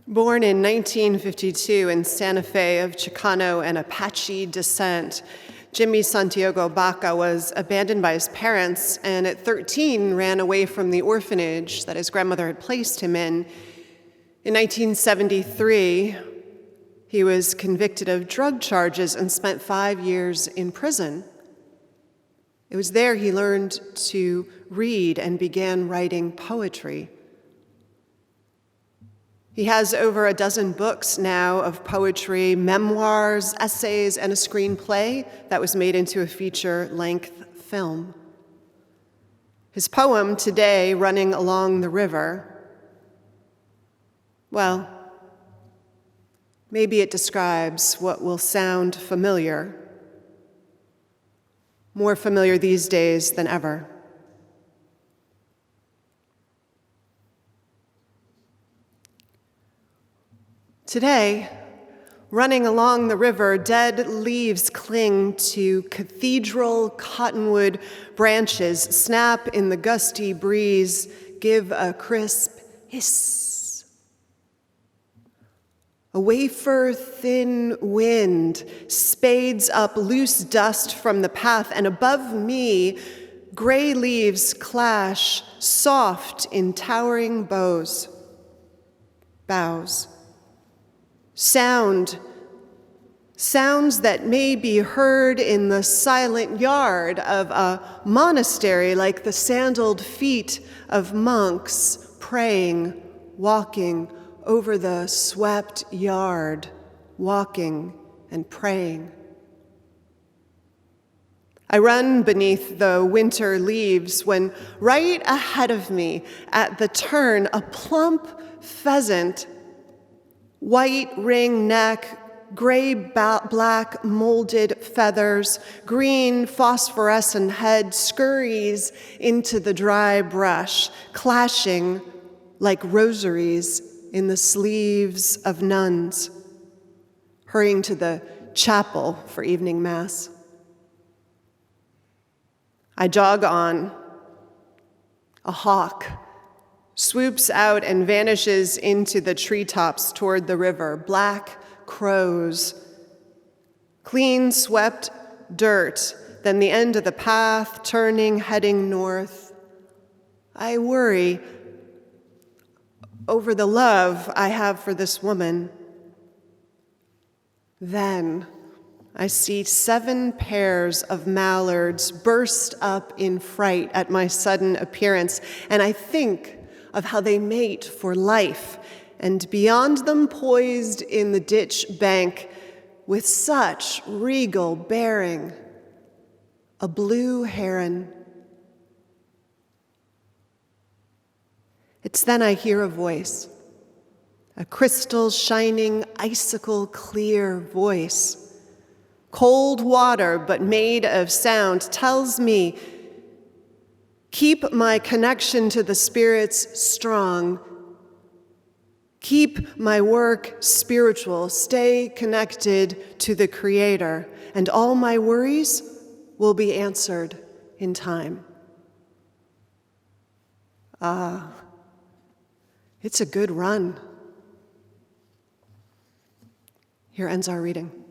Born in 1952 in Santa Fe of Chicano and Apache descent, Jimmy Santiago Baca was abandoned by his parents and at 13 ran away from the orphanage that his grandmother had placed him in. In 1973, he was convicted of drug charges and spent 5 years in prison. It was there he learned to read and began writing poetry. He has over a dozen books now of poetry, memoirs, essays, and a screenplay that was made into a feature-length film. His poem today, Running Along the River, well, maybe it describes what will sound familiar, more familiar these days than ever. Today, running along the river, dead leaves cling to cathedral cottonwood branches, snap in the gusty breeze, give a crisp hiss. A wafer-thin wind spades up loose dust from the path, and above me, gray leaves clash, soft in towering boughs. Sounds that may be heard in the silent yard of a monastery, like the sandaled feet of monks praying, walking over the swept yard, walking and praying. I run beneath the winter leaves when right ahead of me at the turn, a plump pheasant, white ring neck, gray-black molded feathers, green phosphorescent head scurries into the dry brush, clashing like rosaries in the sleeves of nuns, hurrying to the chapel for evening mass. I jog on. A hawk swoops out and vanishes into the treetops toward the river. Black crows, clean swept dirt, then the end of the path, turning, heading north. I worry over the love I have for this woman. Then I see 7 pairs of mallards burst up in fright at my sudden appearance, and I think of how they mate for life, and beyond them, poised in the ditch bank, with such regal bearing, a blue heron. It's then I hear a voice, a crystal shining, icicle clear voice. Cold water, but made of sound, tells me, keep my connection to the spirits strong. Keep my work spiritual. Stay connected to the Creator, and all my worries will be answered in time. It's a good run. Here ends our reading.